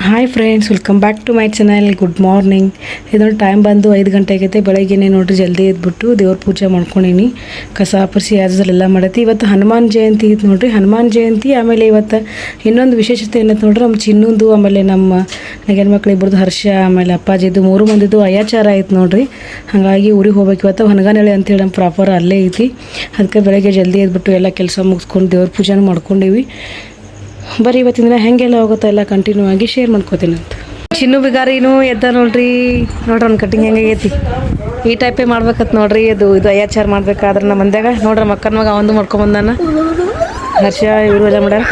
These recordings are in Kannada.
Hi friends, welcome back to my channel. Good morning. ಇದೊಂದು ಟೈಮ್ ಬಂದು 5 ಗಂಟೆ ಆಗೈತೆ. ಬೆಳಗ್ಗೆನೇ ನೋಡಿರಿ ಜಲ್ದಿ ಎದ್ಬಿಟ್ಟು ದೇವ್ರ ಪೂಜೆ ಮಾಡ್ಕೊಂಡೀನಿ. ಕಸ ಪರ್ಸಿ ಎಲ್ಲ ಮಾಡೈತಿ. ಇವತ್ತು ಹನುಮಾನ್ ಜಯಂತಿ ಇತ್ತು ನೋಡಿರಿ. ಹನುಮಾನ್ ಜಯಂತಿ ಆಮೇಲೆ ಇವತ್ತು ಇನ್ನೊಂದು ವಿಶೇಷತೆ ಏನಂತ ನೋಡ್ರಿ, ನಮ್ಮ ಚಿನ್ನಂದು ಆಮೇಲೆ ನಮ್ಮ ಹೆಣ್ಣು ಮಕ್ಳು ಇಬ್ಬರದು ಹರ್ಷ ಆಮೇಲೆ ಅಪ್ಪಾಜಿದ್ದು 3 ಮಂದಿದು ಅಯ್ಯಾಚಾರ ಆಯ್ತು ನೋಡಿರಿ. ಹಾಗಾಗಿ ಊರಿಗೆ ಹೋಗ್ಬೇಕು. ಇವತ್ತು ಹೊನಗನಹಳ್ಳಿ ಅಂತೇಳಿ ನಮ್ಮ ಪ್ರಾಪರ್ ಅಲ್ಲೇ ಐತಿ. ಅದಕ್ಕೆ ಬೆಳಗ್ಗೆ ಜಲ್ದಿ ಎದ್ಬಿಟ್ಟು ಎಲ್ಲ ಕೆಲಸ ಮುಗಿಸ್ಕೊಂಡು ದೇವ್ರ ಪೂಜೆನೂ ಮಾಡ್ಕೊಂಡೀವಿ. ಬರೀ ಇವತ್ತಿನ ದಿನ ಹೆಂಗೆಲ್ಲ ಹೋಗುತ್ತೋ ಎಲ್ಲ ಕಂಟಿನ್ಯೂ ಆಗಿ ಶೇರ್ ಮಾಡ್ಕೋತೀನಿ ಅಂತ. ಚಿನ್ನು ಬಿಗಾರಿನೂ ಎದ್ದ ನೋಡ್ರಿ ಅವ್ನ ಕಟ್ಟಿಂಗ್ ಹೆಂಗಾಗೈತಿ. ಈ ಟೈಪೇ ಮಾಡ್ಬೇಕತ್ ನೋಡ್ರಿ. ಇದು ಅಯ್ಯಾಚಾರ ಮಾಡ್ಬೇಕಾದ್ರೆ ನಮ್ಮ ಮಂದ್ಯಾಗ ನೋಡ್ರಿ ಮಕ್ಕನ ಮಗ ಒಂದು ಮಾಡ್ಕೊಂಬಂದಾನ. ಹರ್ಷ ಇವರು ಎಲ್ಲ ಮಾಡ್ಯಾರ.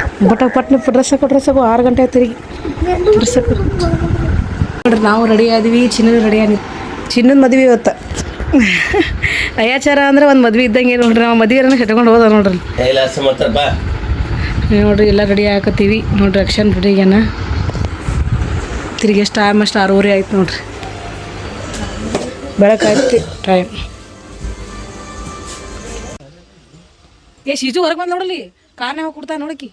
ಪಟ್ನ ಡ್ರೆಸ್ ಹಾಕೋ 6 ಗಂಟೆ ತಿರುಗಿ ಡ್ರೆಸ್ ಹಾಕೋ ನೋಡ್ರಿ. ನಾವು ರೆಡಿ ಆದ್ವಿ, ಚಿನ್ನ ರೆಡಿ ಆಗಿ. ಚಿನ್ನದ ಮದ್ವೆ ಇವತ್ತು. ಅಯ್ಯಾಚಾರ ಅಂದ್ರೆ ಒಂದು ಮದ್ವೆ ಇದ್ದಂಗೆ ನೋಡ್ರಿ. ನಾವು ಮದ್ವೆನ ಕಟ್ಕೊಂಡು ಹೋದ ನೋಡ್ರಿ. ನೋಡ್ರಿ ಎಲ್ಲ ರೆಡಿ ಹಾಕತ್ತೀವಿ ನೋಡ್ರಿ. ಅಕ್ಷನ್ ರೆಡಿಗೇನ ತಿರುಗಿ ಎಷ್ಟು ಟೈಮ್ ಅಷ್ಟು 6:30 ಆಯ್ತು ನೋಡ್ರಿ. ಬೆಳಕಾಯ್ತು ಟೈಮ್. ಶೀಜು ಹೊರಗೆ ಬಂದು ನೋಡಲಿ, ಕಾರ್ನೇ ಹೋಗಿ ಕೊಡ್ತಾ ನೋಡಕಿ.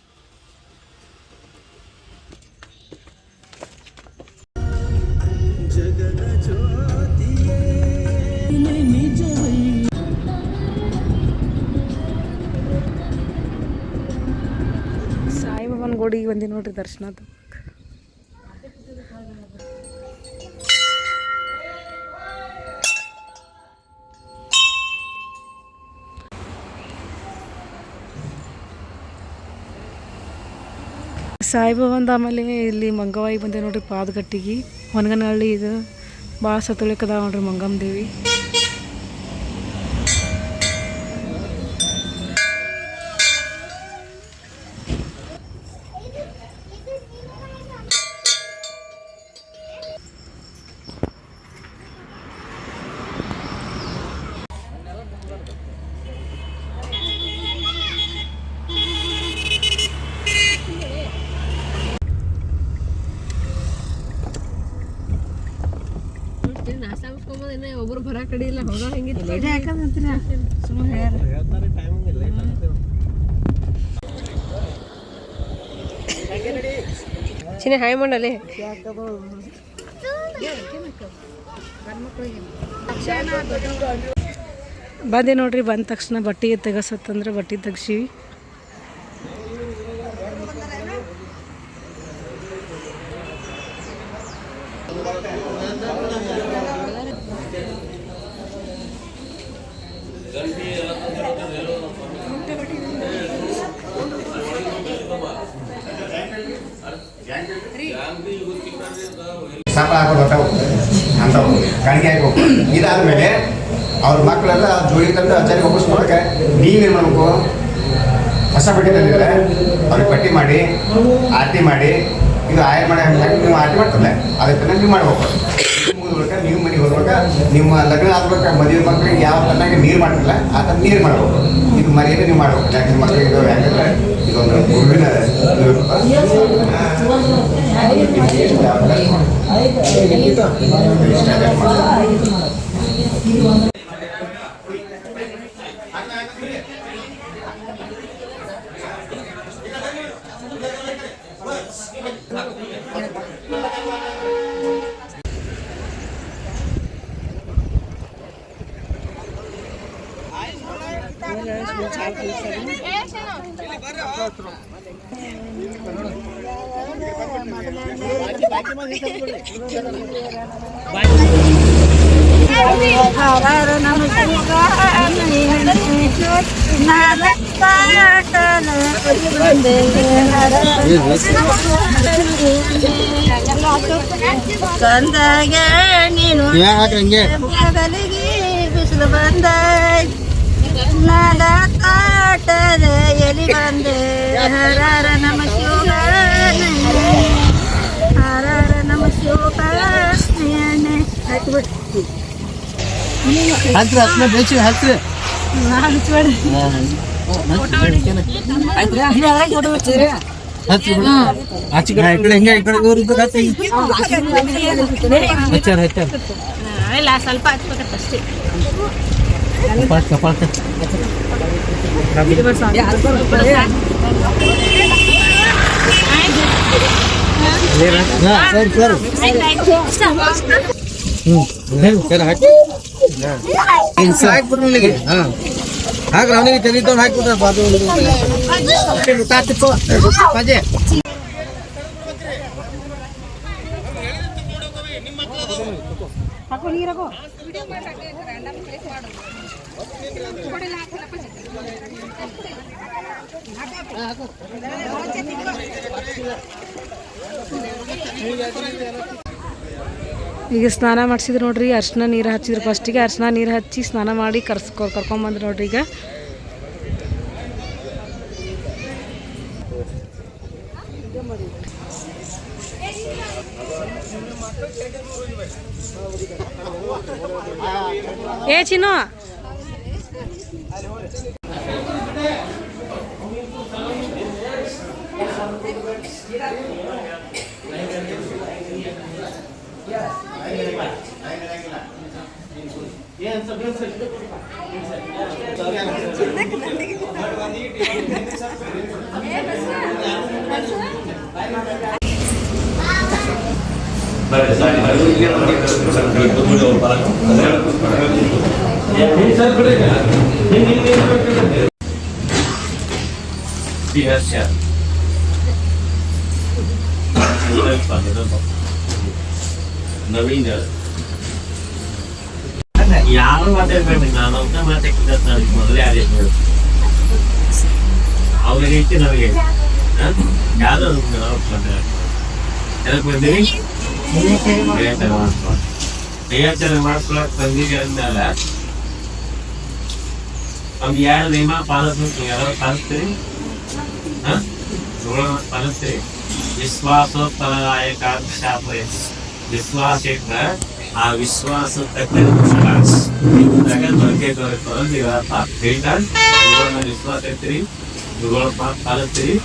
ಸಾಯಿಬಾಬಾನ ಗೋಡಿಗೆ ಬಂದಿ ನೋಡ್ರಿ ದರ್ಶನದ. ಸಾಯಿಬಾಬಂದ ಆಮೇಲೆ ಇಲ್ಲಿ ಮಂಗವಾಯಿ ಬಂದೆ ನೋಡ್ರಿ ಪಾದಗಟ್ಟಿಗೆ. ಹೊನಗನಹಳ್ಳಿ ಇದು ಭಾಳ ಸತ್ತಳಿಕದ ನೋಡ್ರಿ ಮಂಗಮ್ಮ ದೇವಿ. ಒಬ್ರು ಬರ ಕಡೆ ಇಲ್ಲ ಹೋಗೋ ಹೆಂಗಿತ್ತು. ಚಿನ್ನ ಹಾಯ್ ಮಾಡಲೆ ಬಂದೆ ನೋಡ್ರಿ. ಬಂದ ತಕ್ಷಣ ಬಟ್ಟೆ ತೆಗಸತ್ತಂದ್ರೆ ಬಟ್ಟೆ ತೆಗ್ಸಿವಿ. ಸಾಪ ಹಾಕೋದು ಅಂಥವು ಕಣಿಕೆ ಹಾಕಬೇಕು. ಇದಾದಮೇಲೆ ಅವ್ರ ಮಕ್ಕಳೆಲ್ಲ ಜೋಡಿ ತಂದು ಅಜ್ಜನಿಗೆ ಒಪ್ಪಿಸ್ಕೊಳಕ್ಕೆ ನೀವೇನು ಮಾಡಬೇಕು, ಹೊಸ ಬಟ್ಟೆ ತಂದಿದ್ರೆ ಅವ್ರಿಗೆ ಪಟ್ಟಿ ಮಾಡಿ ಆರತಿ ಮಾಡಿ ಇದು ಆಯರ್ ಮಾಡಿ ನೀವು ಆರತಿ ಮಾಡ್ತಲ್ಲ ಅದಕ್ಕೆ ನೀವು ಮಾಡ್ಬೇಕು. ಮುಗಿದ್ಬಿಡ್ಕ ನೀವು ಮನೆಗೆ ಹೋಗ್ಬೇಕಾ, ನಿಮ್ಮ ಲಗ್ನ ಆಗ್ಬೇಕು. ಮದುವೆ ಮಕ್ಕಳಿಗೆ ಯಾವ ತನ್ನಾಗಿ ನೀರು ಮಾಡ್ತಿಲ್ಲ ಆ ಥರ ನೀರು ಮಾಡ್ಬೇಕು. ಇದು ಮನೆಯಲ್ಲಿ ನೀವು ಮಾಡ್ಬೇಕು. ಯಾಕೆ ಮಕ್ಕಳಿಗೆ ಇದು ಯಾಕಂದ್ರೆ ಇದೊಂದು ಗುರುವಿನ ಕಂದಾಗೆ ನೀನು ಬಿಸಿಲು ಬಂದ ಕಾಟದ ಎಲಿ ಬಂದೆ. ಹರರ ನಮ ಶಿವ, ಹರರ ನಮ ಶಿವ. ಸ್ವಲ್ಪ ಹಚ್ಬೇಕಷ್ಟೇ. ಹಾಕ್ರಿ ಅವನಿಗೆ ತೆಗಿತಾವ್ ಹಾಕ್ಬಿಟ್ರೆ ಪಾಜೆ ಈಗ ಸ್ನಾನ ಮಾಡಿಸಿದ್ರು ನೋಡ್ರಿ, ಅರ್ಶಿನ ನೀರು ಹಚ್ಚಿದ್ರು. ಫಸ್ಟಿಗೆ ಅರ್ಶಿನ ನೀರು ಹಚ್ಚಿ ಸ್ನಾನ ಮಾಡಿ ಕರ್ಕೊಂಬಂದ್ರು ನೋಡ್ರಿ. ಈಗ ಏ ಚಿನ್ನು ನವೀನ್ ಯಾರು ಮಾತಾಡ್ಬೇಡಿ, ನಾನು ಅಂತ ಮಾತಾಡ್ತಿದ್ದ ಮೊದಲೇ ಆದೇಶ ಮಾಡಿ ಅವ್ರಿಗೆ ಇಟ್ಟು ನಮಗೆ ಯಾರು ಎದಕ್ಕೆ ಬಂದಿರಿ ಕ್ರಿಯಾಚರಣೆ ಮಾಡ್ಕೊಳಕ್ ಬಂದಿರಿ ಅಂದ್ಮೇಲೆ ನಮ್ಗೆ ಯಾರು ನಿಯಮ ಪಾಲಿಸ್ಬೇಕು, ಯಾರು ಪಾಲಿಸ್ತೀರಿ ಪಾಲಿಸ್ತೀರಿ. ವಿಶ್ವಾಸೋತ್ತರದಾಯಕ ಶಾಸ್ತ್ರ ವಿಶ್ವಾಸ ಇಟ್ಟ ಆ ವಿಶ್ವಾಸ ವಿಶ್ವಾಸ ಇರ್ತೀರಿ, ಗುರುಗಳ ಪಾಲಿಸ್ತೀರಿ.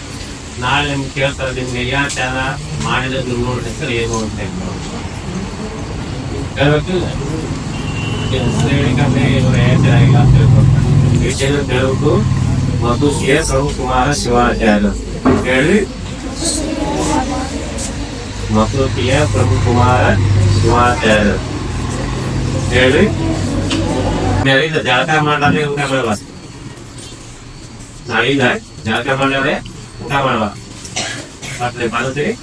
ನಾಳೆ ನಿಮ್ಗೆ ಕೇಳ್ತಾರೆ ನಿಮ್ಗೆ ಯಾಚಾರ ಮಾಡಿದ ಗುರುಗಳ ಹೆಸರು ಏನು ಅಂತ ಹೇಳ್ಬೇಕಿಲ್ಲ. ವಿಷಯ ಹೇಳ್ಬೇಕು. ಮತ್ತು ಶ್ರೀ ಪ್ರಭುಕುಮಾರ ಶಿವಾಚಾರ್ಯ ಹೇಳಿ ಮತ್ತು ಶ್ರೀ ಪ್ರಭುಕುಮಾರ ಶಿವಾಚಾರ್ಯ ಹೇಳಿ ಜಳಕ ಮಾಡಾದ್ರೆ ಊಟ ಮಾಡುವ. ನಾಳಿಂದ ಜಳಕ ಮಾಡಿದ್ರೆ ಊಟ ಮಾಡುವ. ಮತ್ತೆ ಪಾಲಿಸ್ತೀರಿ,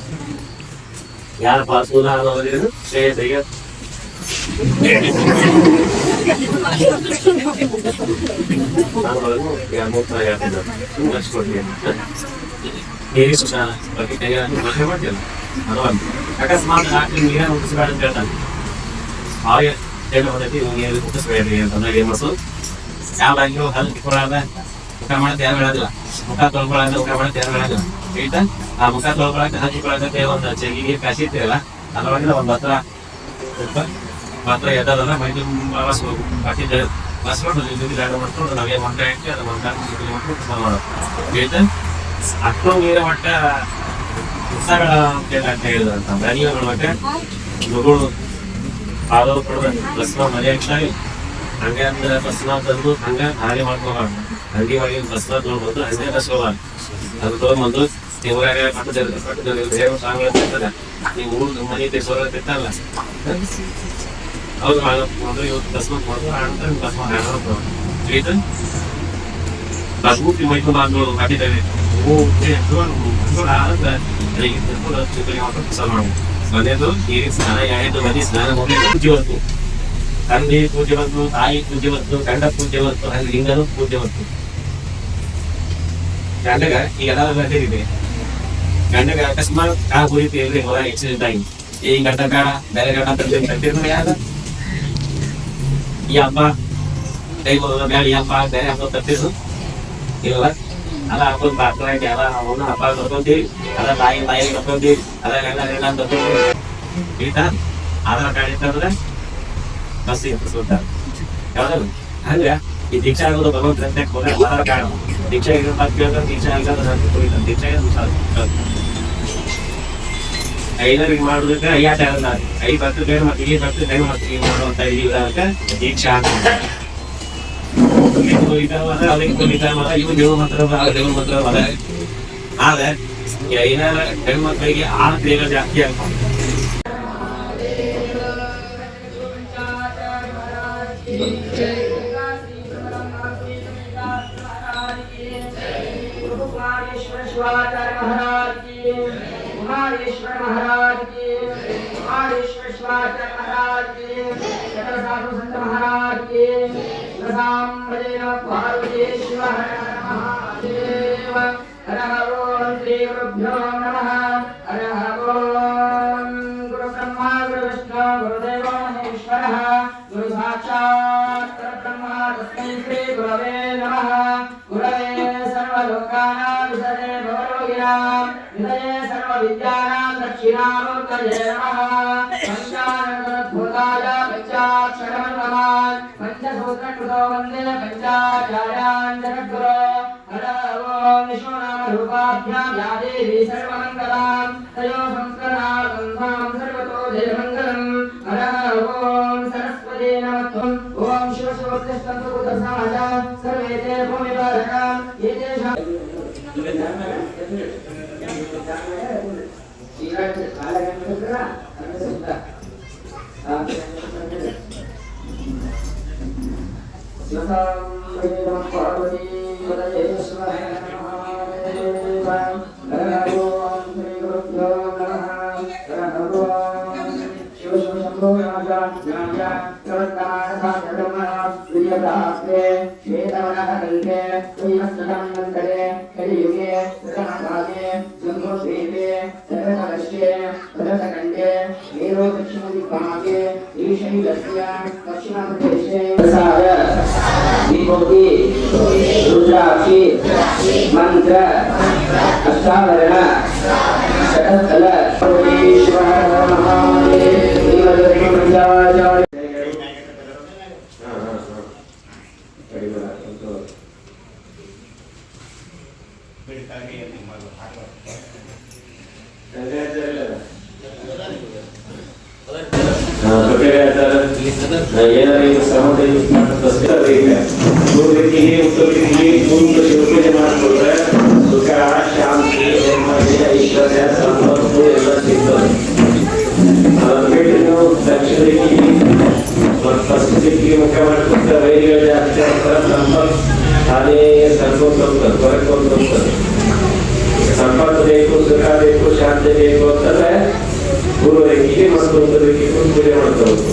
ಯಾರು ಪಾಲಿಸುವುದ ಅನ್ನೋದು ಶ್ರೇಯಸ್ಸಿಗೆ ಅಕಸ್ಮಾತ್ ನೀರ ಮುಟ್ಟಿಸ್ಬೇಡ ಅಂತ ಹೇಳ್ತಾನೆ. ಅವಾಗ ನೀರು ಮುಟ್ಟಿಸ್ಬೇಡ್ರಿ ಅಂತಂದ್ರೆ ಏನ್ ಮಾಡ್ಸು, ಯಾವ್ದಾಗಿ ಹಲ್ ಕಿಕ್ಕೊಳಾದ ಊಟ ಮಾಡತ್ತೆ ಯಾರು ಹೇಳೋದಿಲ್ಲ, ಮುಖ ತೊಳ್ಕೊಳಾದ ಊಟ ಮಾಡತ್ತೆ ಯಾರು ಹೇಳೋದಿಲ್ಲ. ಆಯ್ತಾ ಆ ಮುಖ ತೊಳ್ಕೊಳಕ್ಕೆ ಹಲ್ ಕಿಕ್ಕೊಳಕ್ಕೆ ಒಂದು ಚೆಲ್ಲಿ ನೀರು ಕಾಸಿ ಇರ್ತೀರಲ್ಲ, ಅದರೊಳಗಿನ ಒಂದು ಮಾತ್ರ ಎದಲ್ಲ ಮೈ ಬಸ್ಬೇಕು ಬಾಕಿ ಬಸ್ಕೊಂಡು ಎರಡು ಮಾಡ್ಕೊಂಡು ನಾವೇ ಮಂಟ ಇಟ್ಟು ಅದು ಮಂಟ ಮಾಡೋದು. ಆಯ್ತಾ ಅಷ್ಟೊಂದು ನೀರ ಮಟ್ಟ ಉತ್ಸಾಹಗಳ ಅಂತ ಹೇಳಿದ್ರಂತ ಬೆಳೆಗಳ ಮಟ್ಟ ಮಗಳು ಆದವ್ರು ಕೊಡೋದು ಬಸ್ನ ಮನೆ ಹಾಕಿ ಹಂಗೆ ಅಂದ್ರೆ ಬಸ್ನ ತಂದು ಹಂಗೆ ಹಾಗೆ ಮಾಡ್ಕೋಬಾರ್ದು. ಹಂಗೆ ಹೋಗಿ ಬಸ್ನ ತೊಗೊಂಡ್ಬಂದು ಹಂಗೆ ಬಸ್ಕೋಬಾರ್ದು. ಅದು ತೊಗೊಂಡ್ಬಂದು ದೇವರಾಗ ದೇವ್ರ ಸಾಂಗ್ತಿರ್ತದೆ, ನೀವು ಊರು ಮನೆ ತೆಸೋರ ತಿತ್ತಲ್ಲ ಅವ್ರು ಮೊದಲು ಇವತ್ತು ಬಸ್ಮತ್ ಮಾಡ್ತಾರೆ ಬಸ್ಬೂಟಿ ಮೈಕೊಂಡು ಆದ್ಗಳು ಹಾಕಿದ್ದೇವೆ. ಮನೆಯದು ನೀರಿನ ಸ್ನಾನ ಯಾಯ್ದು ಮನೆ ಸ್ನಾನ ಪೂಜೆ ಬಂತು, ತಂದೆ ಪೂಜೆ ಬಂತು, ತಾಯಿ ಪೂಜೆ ಬಂತು, ಗಂಡ ಪೂಜೆ ಬಂತು, ಹಾಗೆ ಲಿಂಗನು ಪೂಜೆ ಬಂತು. ಗಂಡಗ ಈಗ ಎಲ್ಲ ಗಂಟೆ ಗಂಡಗ ಅಕಸ್ಮಾತ್ ಕಾ ಕುರಿತು ಎಲ್ರಿ ಹೊರ ಆಕ್ಸಿಡೆಂಟ್ ಆಗಿ ಈ ಗಂಡ ಬೇಡ ಬೇರೆ ಗಂಡ ತಂದಿರ್ತಾರೆ ಯಾರು ಈ ಹಬ್ಬ ಕೈ ಬರೋದ ಬೇಡ ಈ ಹಬ್ಬ ಬೇರೆ ಹಬ್ಬ ತಪ್ಪಿದ್ರು ಇಲ್ಲ. ಅದ ಹಬ್ಬದ ಪಾತ್ರ ಎಲ್ಲ ಅವನ್ನ ಹಬ್ಬ ಕರ್ಕೊಂತೀವಿ, ಅದ ತಾಯಿ ಕರ್ಕೊಂತೀವಿ, ಅದ ಗಂಡ ಕರ್ಕೊಂತೀವಿ. ಈತ ಆಧಾರ್ ಕಾರ್ಡ್ ಇತ್ತಂದ್ರೆ ಬಸ್ ಇರ್ತಾರೆ ಯಾವ್ದು ಹಂಗ ಈ ದೀಕ್ಷಾ ಆಗೋದು ಭಗವಂತ ಹೋದ್ರೆ ಆಧಾರ್ ಕಾರ್ಡ್ ದೀಕ್ಷಾ ಕೇಳ್ತಾರೆ. ದೀಕ್ಷಾ ಆಗೋದು ದೀಕ್ಷಾ ಐದರಿಗೆ ಮಾಡೋದಕ್ಕೆ ಐದು ಬರ್ತದೆ ಬೇರೆ ಮತ್ತೆ ಇಲ್ಲಿ ಬರ್ತದೆ ಬೇರೆ ಮತ್ತೆ ಈಗ ಮಾಡುವಂತ ಇದಕ್ಕೆ ದೀಕ್ಷಾ ಇವು ದೇವ್ರ ಮಂತ್ರ ದೇವ್ರ ಮಂತ್ರ ಆದ್ರೆ ಏನಾರ ಹೆಣ್ಮಕ್ಳಿಗೆ ಆ ಕ್ರಿಯೆಗಳು ಜಾಸ್ತಿ ಆಗ್ತವೆ. रुद्राक्षी मंत्र अष्टावरण षटस्थल ಸಂಪತ್ತು ಬೇಕು, ಸುಖ ಬೇಕು, ಶಾಂತಿ ಬೇಕು ಅಂತಂದ್ರೆ ಪೂರ್ವರೇಖಿಗೆ ಮತ್ತು ಉತ್ತರರೇಖಿಗೆ ಪೂಜೆ ಮಾಡ್ಕೋಬೇಕು.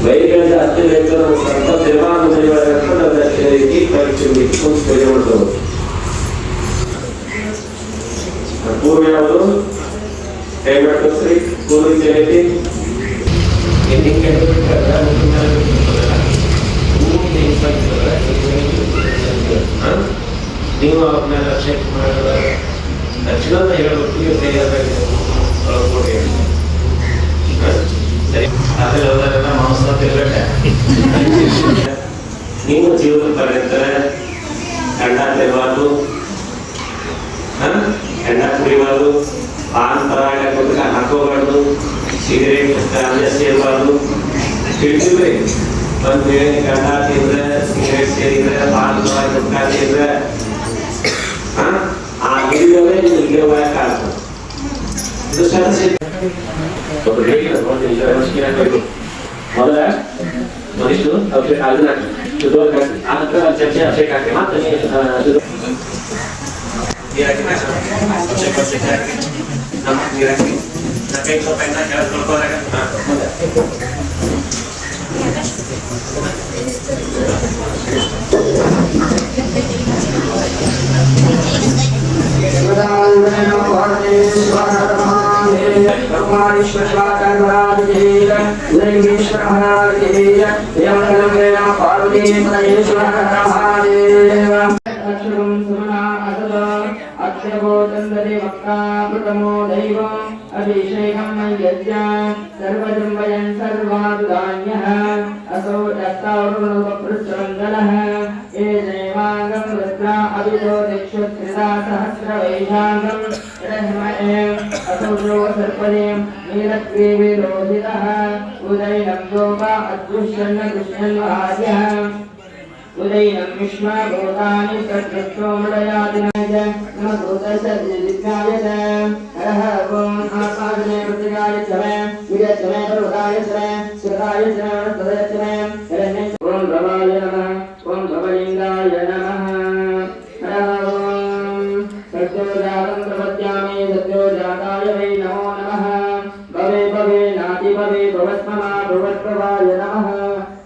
ವೈರಿಗಳ ಜಾಸ್ತಿ ಬೇಕು, ನಾವು ಸಂಪತ್ತು ನಿರ್ಮಾಣ ಮಾಡ್ಕೊಂಡು ದಕ್ಷಿಣ ರೀತಿ ಪರೀಕ್ಷೆ ಪೂಜೆ ಮಾಡ್ಕೋಬೇಕು. ಪೂರ್ವ ಯಾವುದು ಕೈ ಮಾಡ್ಕೋಸ್ರಿ ಪೂರ್ವ ರೀತಿ ನೀವು ಅವ್ರನ್ನ ರಕ್ಷಣೆ ಮಾಡಿದ ದಕ್ಷಿಣ ಹೇಳಬೇಕು ಸರಿ. ಆದ್ರೆ ಹೋದರೆಲ್ಲ ಮಾಂಸ ತಿರ್ಗಟ್ಟೆ ನೀವು ಜೀವನ ಬರ್ತಾರೆ. ಗಂಡ ತಿರ್ಬಾರ್ದು, ಹೆಂಡ ಕುಡಿಬಾರ್ದು, ಪಾನ್ ಪರಾಗ ಹಾಕೋಬಾರ್ದು, ಸಿಗರೇಟ್ ಸೇರಬಾರ್ದು. ತಿಳಿದ್ರಿ ಒಂದ್ ವೇಳೆ ಗಂಡ ತಿಂದ್ರೆ, ಸಿಗರೇಟ್ ಸೇರಿದ್ರೆ, ಪಾನ್ ಪರಾಗ ಗುಟ್ಕಾ ತಿಂದ್ರೆ ಆ ಹಿಡಿಯೋದೇ ನಿಮಗೆ ಆಗ್ತದೆ. ಇದು ಸಮಸ್ಯೆ. ಮೊದಲ ಮನುಷ್ಯರು ಅಭಿಷೇಕ ಅದನ್ನ ಆ ನಂತರ ಚರ್ಚೆ ಅಭಿಷೇಕ ಹಾಕಿ ಮತ್ತೆ ನೀರಾಕಿ ಕೈ ಸ್ವಲ್ಪ ಕೆಳಗೆ अभिषेकं यज्ञ सर्वजन्मयन् सर्वादुदान्यः असौ दत्तावरुणोपपृच्छमण्डलः ये जैवाङ्गं रुद्रा अभितो दिक्षुत्रिता सहस्रवैशाङ्गं रहिमये असौ सर्पदे नीलग्रीविलोहितः उदयनं गोपा अद्भुष्यन्न कृष्णन्वाद्यः उदयनं विश्वभूतानि तत्त्वमृडयादिनाय नमोदसर्जदित्याय हरः ओं आपादने प्रतिगाय चमे विजयचमे पर्वताय चमे सुराय चमे तदय चमे हरणे ओं भवाय नमः ओं भवलिंगाय नमः हरः ओं सत्योजातं प्रपद्यामि सत्योजाताय वै नमो नमः भवे भवे नाति भवे भवत्ममा भवत्प्रभाय नमः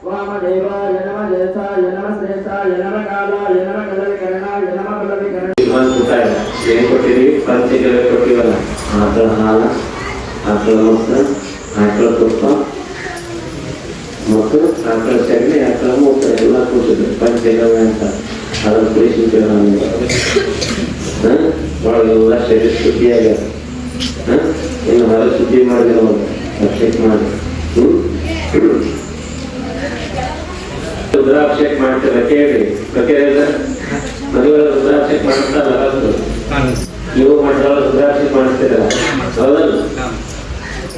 वामदेवाय नमः देसाय नमः श्रेष्ठाय नमः कालाय नमः कलविकरणाय नमः कलविकरण ಏನು ಕೊಟ್ಟಿದ್ದೀವಿ ಪಂಚಗವ್ಯ ಕೊಟ್ಟಿವಲ್ಲ ಆಕಳ ಹಾಲು ಆಕಳ ಮೊಸರು ಆಕಳ ತುಪ್ಪ ಮತ್ತು ಆಕಳ ಸಗಣಿ ಆಕಳ ಮೂತ್ರ ಎಲ್ಲ ಕೂತಿದ್ರು ಪಂಚಗವ್ಯ ಅಂತ ಅದನ್ನು ಕುಡಿಸಿದ್ದೇವೆ ನಾವು ಒಳಗೆಲ್ಲ ಶರೀರ ಶುದ್ಧಿಯಾಗ್ಯದ ಇನ್ನು ಹೊರ ಶುದ್ಧಿ ಮಾಡಿದೆ ನಾವು ಅಭಿಷೇಕ ಮಾಡಿ ರುದ್ರಾಭಿಷೇಕ ಮಾಡ್ತಾರೆ ಕೇಳಿ ಪ್ರತಿಯೊಂದು ಮದುವೆ ರುದ್ರಾಭಿಷೇಕ ಮಾಡ್ತಾರಲ್ಲ ನೀವು ಮಾಡಿದವಾಗ ರುದ್ರಾಭಿಷೇಕ ಮಾಡಿಸ್ತೀರಲ್ಲ ಹೌದಲ್ಲ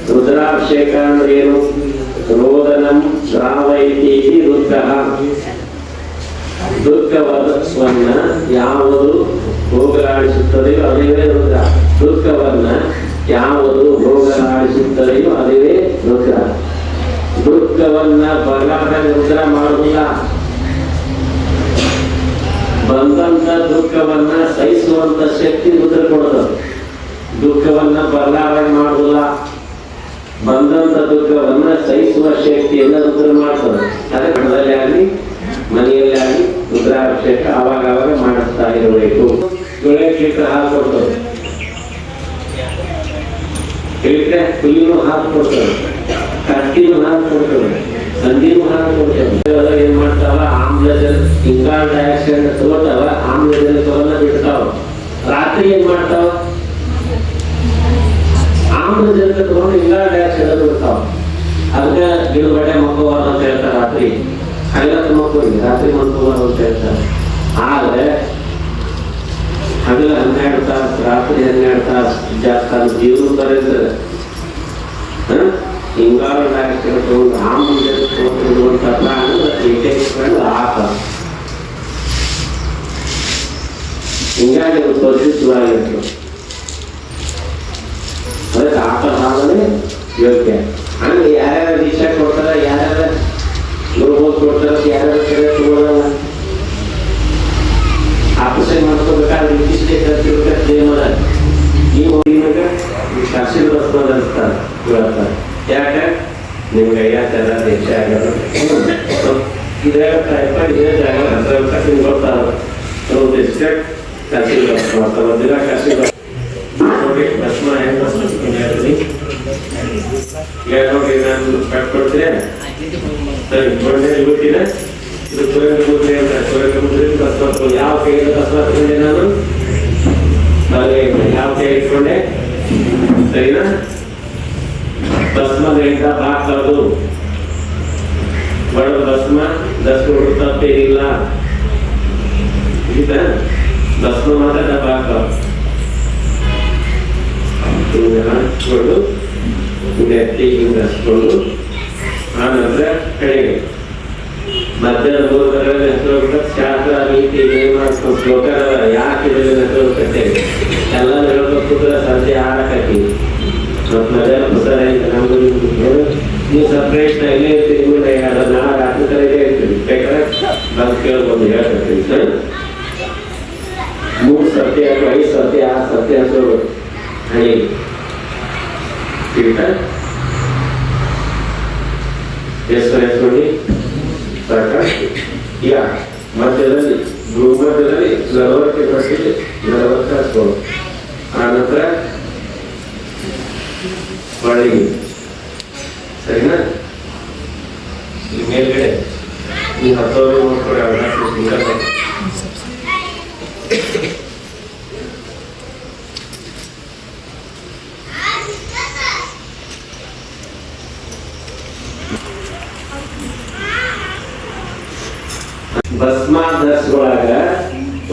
ರುದ್ರಾಭಿಷೇಕ ಅಂದ್ರೆ ಏನು ರೋದನಂ ಶ್ರಾವಯತಿ ರುದ್ರ ದುರ್ಗವನ್ನ ಯಾವುದು ಹೋಗಲಾಡಿಸುತ್ತದೆಯೋ ಅದುವೇ ರುದ್ರ ದುರ್ಗವನ್ನ ಯಾವುದು ಹೋಗಲಾಡಿಸುತ್ತದೆಯೋ ಅದುವೇ ರುದ್ರ ದುರ್ಗವನ್ನ ಬರಲಾದ ರುದ್ರ ಮಾಡುವುದಿಲ್ಲ ಬಂದಂತ ದುಃಖವನ್ನ ಸಹಿಸುವಂತ ಶಕ್ತಿ ರುದ್ರ ಕೊಡೋದು ದುಃಖವನ್ನ ಬರಲಾರ ಮಾಡುವುದಿಲ್ಲ ಬಂದಂತ ದುಃಖವನ್ನ ಸಹಿಸುವ ಶಕ್ತಿಯನ್ನ ರುದ್ರ ಮಾಡ್ತದೆ ಅದೇ ಮಠದಲ್ಲಿ ಆಗಲಿ ಮನೆಯಲ್ಲಿ ಆಗಲಿ ರುದ್ರಾಭಿಷೇಕ ಅವಾಗ ಮಾಡಿಸ್ತಾ ಇರಬೇಕು ತುಳಸಿಕ ಹಾಲು ಕೊಡ್ತದೆ ಹೇಳಿದ್ರೆ ಹುಲ್ಲಿನೂ ಹಾಲು ಕೊಡ್ತದೆ ಕಟ್ಟಿನೂ ಹಾಲು ಕೊಡ್ತದೆ ಸಂಧಿನೂ ಹಾಲು ಕೊಡ್ತದೆ ಏನ್ ಮಾಡ್ತಾವ ಆಮ್ಲಜನಕ ಇಂಗಾಲ ಡೈಆಕ್ಸೈಡ್ ತಗೋತಾವ ಆಮ್ಲಜನಕವನ್ನ ಬಿಡ್ತಾವ ರಾತ್ರಿ ಏನ್ ಮಾಡ್ತಾವ ಆಮ್ಲಜನಕ ತಗೊಂಡು ಇಂಗಾಲ ಡೈಆಕ್ಸೈಡ್ ಬಿಡ್ತಾವ ಅದಕ್ಕೆ ಗಿಡಬಡೆ ಮಕ್ಕಳು ಅಂತ ಹೇಳ್ತಾರೆ ರಾತ್ರಿ ಹಗಲತ್ತು ಮಕ್ಕಳು ರಾತ್ರಿ ಮಕ್ಕಳು ಅಂತ ಹೇಳ್ತಾರೆ ಆದ್ರೆ ಹಗಲ 12 ತಾಸು ರಾತ್ರಿ 12 ತಾಸು ಜಾಸ್ತಿ ಜೀವನ ಬರೆದ್ರೆ ಇಂಗಾಲ ಡೈಆಕ್ಸೈಡ್ ತಗೊಂಡು ಆಮ್ಲಜನಕ ತಗೊಂಡಿರುವಂತ ಪ್ರಾಣ ಆತ ಹಿಂಗಾಗಿ ಅದು ಪರಿಶುದ್ಧವಾಗಿರ್ತದೆ ಅದಕ್ಕೆ ಆಕಳ ಹಾಲನೇ ಯೋಗ್ಯ ಹಂಗೆ ಯಾರ್ಯಾರ ದೀಕ್ಷಾ ಕೊಡ್ತಾರ ಯಾರ್ಯಾರ ಗುರುಗಳು ಕೊಡ್ತಾರ ಯಾರ್ಯಾರ ಕಡೆ ತಗೊಳ್ಳಲ್ಲ ಆಪರೇಷನ್ ಮಾಡ್ಕೋಬೇಕಾದ್ರೆ ಇಷ್ಟಿಷ್ಟೇ ಖರ್ಚು ದೇವರ ನೀವು ಕರ್ಸಿದ ಬಸ್ಮದ ಅಂತಾರೆ ಹೇಳ್ತಾರೆ ಯಾಕೆ ನಿಮ್ಗೆ 50 ಜನ ದೀಕ್ಷೆ ಆಗಲ್ಲ ಇದೇ ಟೈಪ್ ಇದೇ ಜಾಗ ಅಂತ ಗೊತ್ತಾಗ ಡಿಸ್ಟ್ರಿಕ್ಟ್ ಕರ್ಸಿದ ಬಸ್ ಮಾಡ್ತಾರೆ ದಿನ ಕರ್ಸಿದ ನೋಡಿ ಭಸ್ಮ ಹೆಂಗೆ ಬಸ್ತೀನಿ ನೋಡಿ ನಾನು ಕಟ್ಕೊಡ್ತೀನಿ ಸರಿ ಒಳ್ಳೆ ಗೊತ್ತಿಲ್ಲ ಇದು ಸೂರ್ಯಮುದ್ರಿ ಅಂತ ಸೂರ್ಯಮುದ್ರಿ ಭಸ್ಮ ಯಾವ ಕೈಯಲ್ಲಿ ಭಸ್ಮ ತಗೊಂಡೆ ನಾನು ಯಾವ ಕೈ ಇಟ್ಕೊಂಡೆ ಸರಿನಾ ಭಸ್ಮದಿಂದ ಬಾಕ್ತದು ಬಡ ಭಸ್ಮ ದಸ್ತು ತಪ್ಪೇನಿಲ್ಲ ಭಸ್ಮ ಮಾತ್ರ ಡಬ್ಬ ಹಾಕ್ತಾವ ಹಚ್ಕೊಂಡು ನೆತ್ತಿ ಹಿಂಗೆ ಹಚ್ಕೊಂಡು ಆನಂತರ ಕಡೆಗೆ ಮಧ್ಯಾಹ್ನ ಹೋದರೆ ಹೆಸರು ಶಾಸ್ತ್ರ ನೀತಿ ನೇಮ ಶ್ಲೋಕ ಯಾಕೆ ಹೆಸರು ಕಟ್ಟೇವೆ ಎಲ್ಲ ಹೇಳ್ಕೊತಿದ್ರೆ ಸಂಜೆ ಆಡಕತ್ತೀವಿ ಮತ್ತು ಮಧ್ಯಾಹ್ನ ಪುಸ್ತಕ ನಮ್ಗೆ ನೀವು ಸಪ್ರೇಟ್ ಇಲ್ಲೇ ಇರ್ತೀವಿ ನಾಳೆ ರಾತ್ರಿ ಥರ ಇಲ್ಲೇ ಇರ್ತೀವಿ ಬೇಕಾದ್ರೆ ಬಂದು ಕೇಳ್ಕೊಂಡು ಹೇಳ್ಕೊಡ್ತೀವಿ ಸರ್ 3 ಸರ್ತಿ ಅಥವಾ 5 ಸರ್ತಿ 6 ಸರ್ತಿ ಹಚ್ಚೋದು ಹಣಿ ಹೆಸರು ಸಾಕ ಈಗ ಮಧ್ಯದಲ್ಲಿ ಭೂಮಧ್ಯದಲ್ಲಿ ನಲವಕ್ಕೆ ಬಟ್ಟಿಗೆ 40 ಹಚ್ಬೋದು ಆನಂತರ ಒಳಗೆ ಸರಿನಾ ಈ ಮೇಲ್ಗಡೆ ಈ 10 ನೋಡ್ಕೊಳ್ಳಿ ಅವಕಾಶ ಭಸ್ಮ ಧರಿಸ್ಕೊಳಾಗ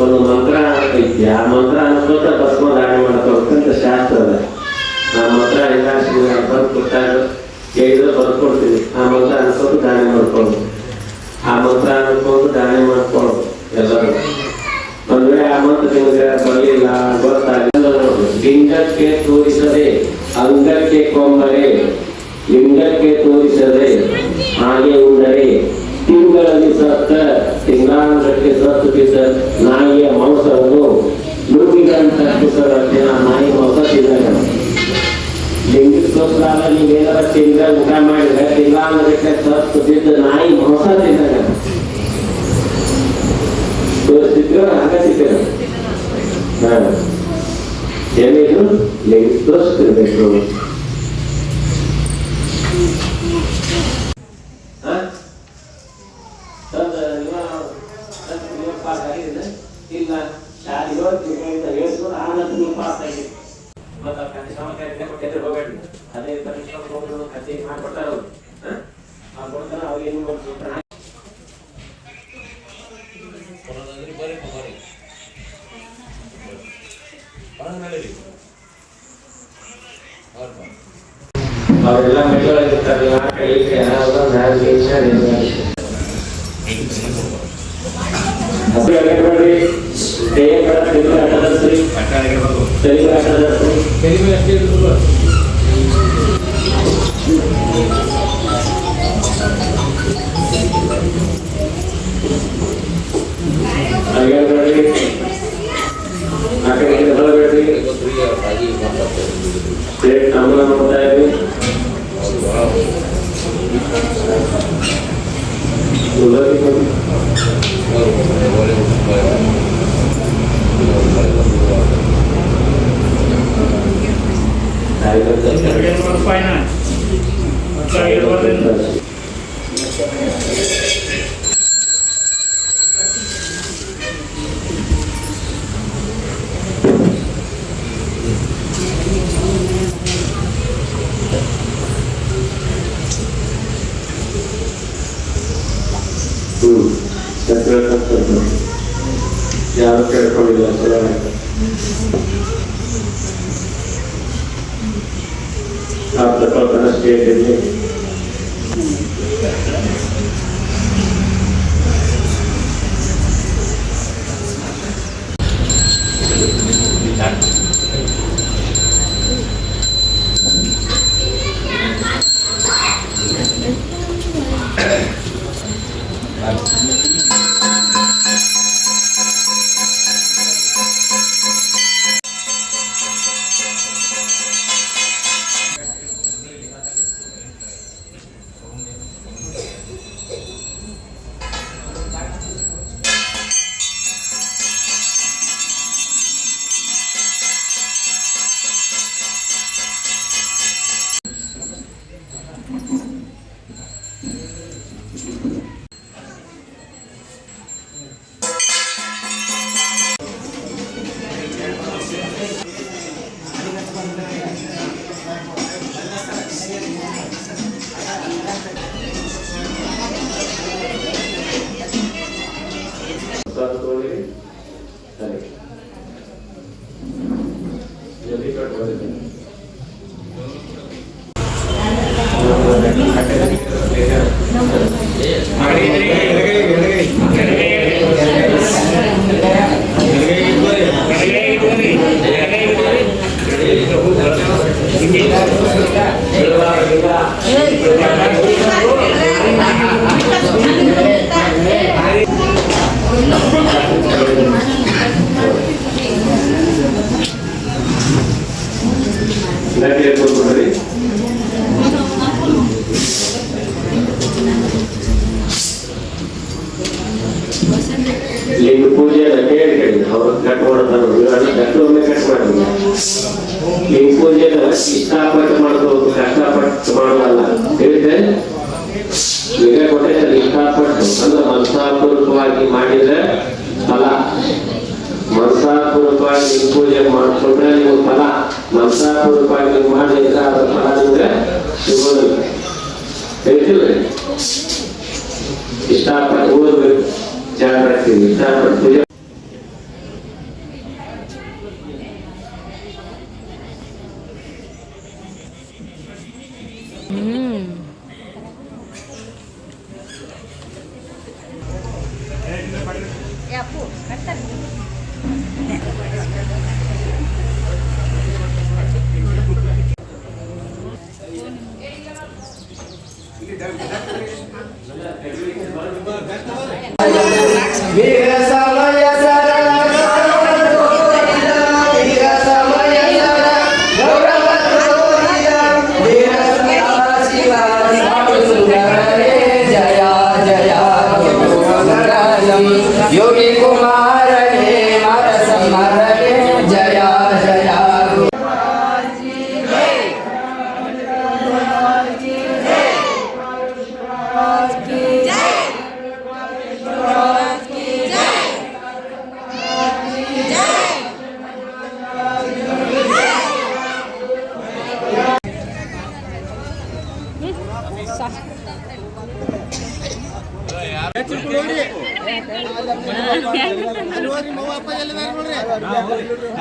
ಒಂದು ಮಂತ್ರ ಐತಿ ಆ ಮಂತ್ರ ಅನ್ಕೋತ ಭಸ್ಮ ಧಾರಣೆ ಮಾಡ್ಕೋಬೇಕಂತ ಶಾಸ್ತ್ರ ಅದ ಆ ಮಂತ್ರ ಎಲ್ಲ ಬಂದು ಕೊಟ್ಟಾಗ ಹೇಳಿದ್ರೆ ಬರ್ಕೊಡ್ತೀವಿ ಆ ಮಂತ್ರ ಅನ್ಕೋತ ಧಾರಣೆ ಮಾಡ್ಕೊಂಡು ಆ ಮಂತ್ರ ಅನ್ಕೊಂಡು ಧಾರಣೆ ಮಾಡ್ಕೊಂಡು ಲಿಂಗಕ್ಕೆ ತೋರಿಸದೆ ಅಂಗಕ್ಕೆ ಕೊಂಬರೆ ಲಿಂಗಕ್ಕೆ ತೋರಿಸದೆ ಹಾಗೆ ಉಂಡರೆ ತಿಂಗಳಲ್ಲಿ ಸತ್ತ ತಿಂಗಳಾಂಗಕ್ಕೆ ಸತ್ತು ಬಿದ್ದ ನಾಯಿಯ ಮಾಂಸವನ್ನು ನುಗ್ಗಿದಂತ ಕುಸರಕ್ಕೆ ನಾಯಿ ಮಾಂಸ ತಿಂದಾಗ ಲಿಂಗಕ್ಕೋಸ್ಕರ ನೀವೇನಾರ ತಿಂದ ಊಟ ಮಾಡಿದ್ರೆ ತಿಂಗಳಾಂಗಕ್ಕೆ ಸತ್ತು ಬಿದ್ದ ನಾಯಿ ಮಾಂಸ ತಿಂದಾಗ ತೋರಿಸಿದ್ರು ಹಾಕಿದ್ರು ಏನಿದ್ರು ಲಿಂಗ ತೋರಿಸ್ತಿರ್ಬೇಕು. ಇಲ್ಲ ಶಾಲೆಗೆ ಹೇಳ್ಕೊಂಡು ಆನಂದ ನೀವು ಪಾಸ್ ಆಗಿದೆ ಮತ್ತೆ ಹೋಗಬೇಡಿ ಅದೇ ಕತೆ ಮಾಡ್ಕೊಡ್ತಾರ ಅವ್ರು ಮಾಡ್ಕೊಡ್ತಾರ ಅವ್ರು ಏನು ಮಾಡ್ತಾರೆ. ಅವರೆಲ್ಲ ಮೆಟ್ಟೊಳಗಿರ್ತಾರೆ ಆ ಕಡೆ ಈ ಕಡೆ ನೋಡ್ತಾ ಇದ್ವಿ ಯಾರು ಕೇಳ್ಕೊಂಡಿಲ್ಲ ಸ್ಟೇಟಲ್ಲಿ जल्दी कट कर देते हैं लिंग पूजे कट लिंग पूजे इष्टपट्ट कष्टपट्ट ಹೇಳಿದ್ರೆ ಈಗ ಕೊಟ್ಟರೆ ಇಷ್ಟಪಟ್ಟು ಅಂದ್ರೆ ಮನಸಾಪೂರ್ವಕವಾಗಿ ಮಾಡಿದ್ರೆ ಫಲ ಮನಸಾಪೂರ್ವಕವಾಗಿ ಲಿಂಗ ಪೂಜೆ ಮಾಡಿಕೊಂಡ್ರೆ ನೀವು ಫಲ ಮನಸಾಪೂರ್ವಕವಾಗಿ ಮಾಡಿದ್ರೆ ಅದರ ಫಲ ನಿಮಗೆ ಸಿಗೋದಿಲ್ಲ ಹೇಳ್ತಿಲ್ರಿ ಇಷ್ಟಪಟ್ಟು ಓದಬೇಕು ಜಾಗೃತಿ ಇಷ್ಟಪಟ್ಟು ಪೂಜೆ ವೀರ ಸಮಯ ಸರಳ ವೀರ ಸಮಯ ಸರಳ ಗೌರವ ತೋರಿದ ವೀರ ಶಿವ ಸುಂದರೇ ಜಯ ಜಯ ಯೋಗಿ ಕುಮಾರ ಹೇ ಮಾರ ಸಮರೇ ಜಯ ಜಯ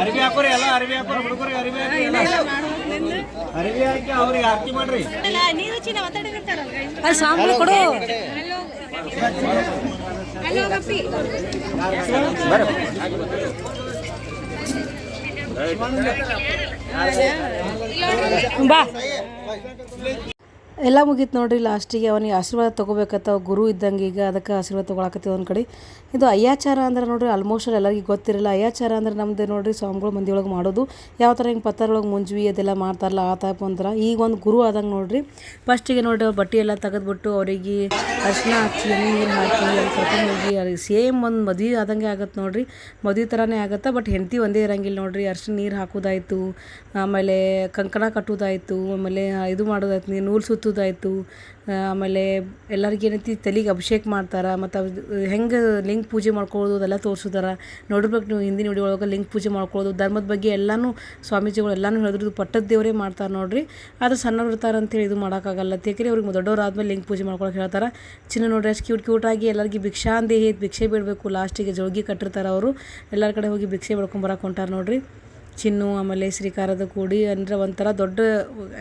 ಅರಿವಿ ಹಾಕೋರಿ ಎಲ್ಲ ಅರಿವಿ ಹಾಕೋರಿ ಹುಡುಗರಿಗೆ ಅರಿವಿ ಹಾಕಿ ಅವ್ರಿಗೆ ಆರತಿ ಮಾಡ್ರಿ ಸಾಂಬಾರು ಕೊಡು. ಬಾ ಎಲ್ಲ ಮುಗೀತು ನೋಡ್ರಿ. ಲಾಸ್ಟಿಗೆ ಅವನಿಗೆ ಆಶೀರ್ವಾದ ತೊಗೋಬೇಕತ್ತ ಗುರು ಇದ್ದಂಗೆ ಈಗ ಅದಕ್ಕೆ ಆಶೀರ್ವಾದ ತೊಗೊಳಕತ್ತೀವಿ ಒಂದು ಕಡೆ. ಇದು ಅಯ್ಯಾಚಾರ ಅಂದ್ರೆ ನೋಡ್ರಿ ಆಲ್ಮೋಸ್ಟ್ ಎಲ್ಲರಿಗೂ ಗೊತ್ತಿರಲ್ಲ. ಅಯ್ಯಾಚಾರ ಅಂದ್ರೆ ನಮ್ದು ನೋಡ್ರಿ ಸ್ವಾಮಿಗಳು ಮಂದಿ ಒಳಗೆ ಮಾಡೋದು ಯಾವ ಥರ ಹಿಂಗೆ ಪತ್ತರೊಳಗೆ ಮುಂಜ್ವಿ ಅದೆಲ್ಲ ಮಾಡ್ತಾರಲ್ಲ ಆ ಟೈಪ್ ಒಂಥರ. ಈಗ ಒಂದು ಗುರು ಆದಂಗೆ ನೋಡ್ರಿ. ಫಸ್ಟಿಗೆ ನೋಡ್ರಿ ಅವ್ರು ಬಟ್ಟೆ ಎಲ್ಲ ತೆಗೆದ್ಬಿಟ್ಟು ಅವರಿಗೆ ಅರ್ಶಿನ ಹಚ್ಚಿ ನೀರು ಹಾಕಿ ಅಲ್ಲಿ ಕರ್ಕೊಂಡು ಹೋಗಿ ಅವ್ರಿಗೆ ಸೇಮ್ ಒಂದು ಮದುವೆ ಆದಂಗೆ ಆಗುತ್ತೆ ನೋಡ್ರಿ. ಮದುವೆ ಥರನೇ ಆಗುತ್ತೆ. ಬಟ್ ಹೆಂಡತಿ ಒಂದೇ ಇರಂಗಿಲ್ಲ ನೋಡ್ರಿ. ಅರ್ಶಿನ ನೀರು ಹಾಕೋದಾಯ್ತು, ಆಮೇಲೆ ಕಂಕಣ ಕಟ್ಟೋದಾಯ್ತು, ಆಮೇಲೆ ಇದು ಮಾಡೋದಾಯ್ತು, ನೂಲು ಸುತ್ತೋದಾಯ್ತು, ಆಮೇಲೆ ಎಲ್ಲರಿಗೆ ಏನೈತಿ ತಲೆಗೆ ಅಭಿಷೇಕ ಮಾಡ್ತಾರೆ. ಮತ್ತು ಹೆಂಗೆ ಲಿಂಗ ಪೂಜೆ ಮಾಡ್ಕೊಳ್ಳೋದು ಅದೆಲ್ಲ ತೋರಿಸಿದಾರೆ. ನೋಡಿರ್ಬೇಕು ನೀವು ಹಿಂದಿನ ವಿಡಿಯೋ ಒಳಗೆ ಲಿಂಗ ಪೂಜೆ ಮಾಡ್ಕೊಳ್ಳೋದು ಧರ್ಮದ ಬಗ್ಗೆ ಎಲ್ಲನೂ ಸ್ವಾಮೀಜಿಗಳು ಎಲ್ಲನೂ ಹೇಳಿದ್ರು. ಪಟ್ಟದ ದೇವರೇ ಮಾಡ್ತಾರೆ ನೋಡ್ರಿ. ಆದರೆ ಸಣ್ಣವ್ರು ಇರ್ತಾರೆ ಅಂತೇಳಿ ಇದು ಮಾಡೋಕ್ಕಾಗಲ್ಲ. ತೇಕರಿ ಅವ್ರಿಗೆ ದೊಡ್ಡವ್ರು ಆದಮೇಲೆ ಲಿಂಗ ಪೂಜೆ ಮಾಡ್ಕೊಳಕ್ಕೆ ಹೇಳ್ತಾರೆ. ಚಿನ್ನ ನೋಡ್ರಿ ಅಷ್ಟು ಕ್ಯೂಟಾಗಿ ಎಲ್ಲರಿಗೆ ಭಿಕ್ಷಾ ಅಂದೇ ಭಿಕ್ಷೆ ಬಿಡಬೇಕು. ಲಾಸ್ಟಿಗೆ ಜೋಗಿ ಕಟ್ಟಿರ್ತಾರೆ ಅವರು. ಎಲ್ಲರ ಕಡೆ ಹೋಗಿ ಭಿಕ್ಷೆ ಬಿಡ್ಕೊಂಬರಕ್ಕೆ ಹೊಂಟಾರೆ ನೋಡ್ರಿ. ಚಿನ್ನು ಆಮೇಲೆ ಶ್ರೀಕಾರದ ಕೂಡಿ ಅಂದ್ರೆ ಒಂಥರ ದೊಡ್ಡ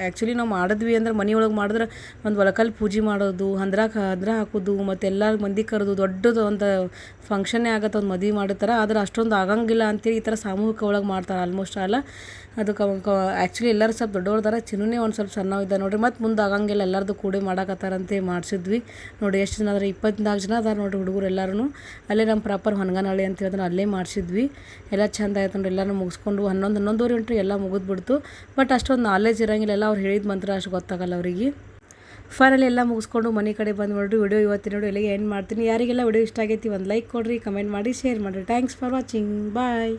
ಆ್ಯಕ್ಚುಲಿ ನಾವು ಮಾಡಿದ್ವಿ ಅಂದ್ರೆ ಮನೆಯೊಳಗೆ ಮಾಡಿದ್ರೆ ಒಂದು ಒಳಕಲ್ಲಿ ಪೂಜೆ ಮಾಡೋದು, ಹಂದ್ರ ಹಾಕೋದು, ಮತ್ತು ಎಲ್ಲ ಮಂದಿ ಕರೆದು ದೊಡ್ಡದು ಒಂದು ಫಂಕ್ಷನ್ನೇ ಆಗತ್ತೆ ಒಂದು ಮದುವೆ ಮಾಡಿರ್ತಾರೆ. ಆದರೆ ಅಷ್ಟೊಂದು ಆಗಂಗಿಲ್ಲ ಅಂತೇಳಿ ಈ ಥರ ಸಾಮೂಹಿಕ ಒಳಗೆ ಮಾಡ್ತಾರೆ ಆಲ್ಮೋಸ್ಟ್ ಅಲ್ಲ. ಅದಕ್ಕೆ ಆ್ಯಕ್ಚುಲಿ ಎಲ್ಲರೂ ಸ್ವಲ್ಪ ದೊಡ್ಡವ್ರದಾರ. ಚಿನ್ನನೇ ಒಂದು ಸ್ವಲ್ಪ ಸಣ್ಣ ಇದ್ದ ನೋಡಿರಿ. ಮತ್ತು ಮುಂದೆ ಆಗಂಗಿಲ್ಲ ಎಲ್ಲರದು ಕೂಡಿ ಮಾಡಾಕತ್ತಾರಂತೆ ಮಾಡಿಸಿದ್ವಿ ನೋಡಿ. ಎಷ್ಟು ಜನ ಆದರೆ 24 ಜನ ಅದಾರ ನೋಡಿರಿ ಹುಡುಗರು ಎಲ್ಲರೂ. ಅಲ್ಲೇ ನಮ್ಮ ಪ್ರಾಪರ್ ಹೊನ್ಗನಹಳ್ಳಿ ಅಂತ ಹೇಳಿದ್ರೆ ಅಲ್ಲೇ ಮಾಡಿಸಿದ್ವಿ. ಎಲ್ಲ ಚೆಂದ ಆಯ್ತು ನೋಡಿ. ಎಲ್ಲರೂ ಮುಗಿಸ್ಕೊಂಡು 11:30 ಗಂಟೆ ಎಲ್ಲ ಮುಗಿದ್ಬಿಡ್ತು. ಬಟ್ ಅಷ್ಟೊಂದು ನಾಲೆಜ್ ಇರೋಂಗಿಲ್ಲ. ಎಲ್ಲ ಅವ್ರು ಹೇಳಿದ ಮಂತ್ರ ಅಷ್ಟು ಗೊತ್ತಾಗಲ್ಲ ಅವರಿಗೆ. ಫೈನಲಿ ಎಲ್ಲ ಮುಗಿಸ್ಕೊಂಡು ಮನೆ ಕಡೆ ಬಂದು ನೋಡಿರಿ. ವಿಡಿಯೋ ಇವತ್ತಿನ ನೋಡಿ ಎಲ್ಲಿಗೆ ಎಂಡ್ ಮಾಡ್ತೀನಿ. ಯಾರಿಗೆಲ್ಲ ವಿಡಿಯೋ ಇಷ್ಟ ಆಗೈತಿ ಒಂದು ಲೈಕ್ ಕೊಡಿರಿ, ಕಮೆಂಟ್ ಮಾಡಿ, ಶೇರ್ ಮಾಡಿರಿ. Thanks for watching. ಬಾಯ್.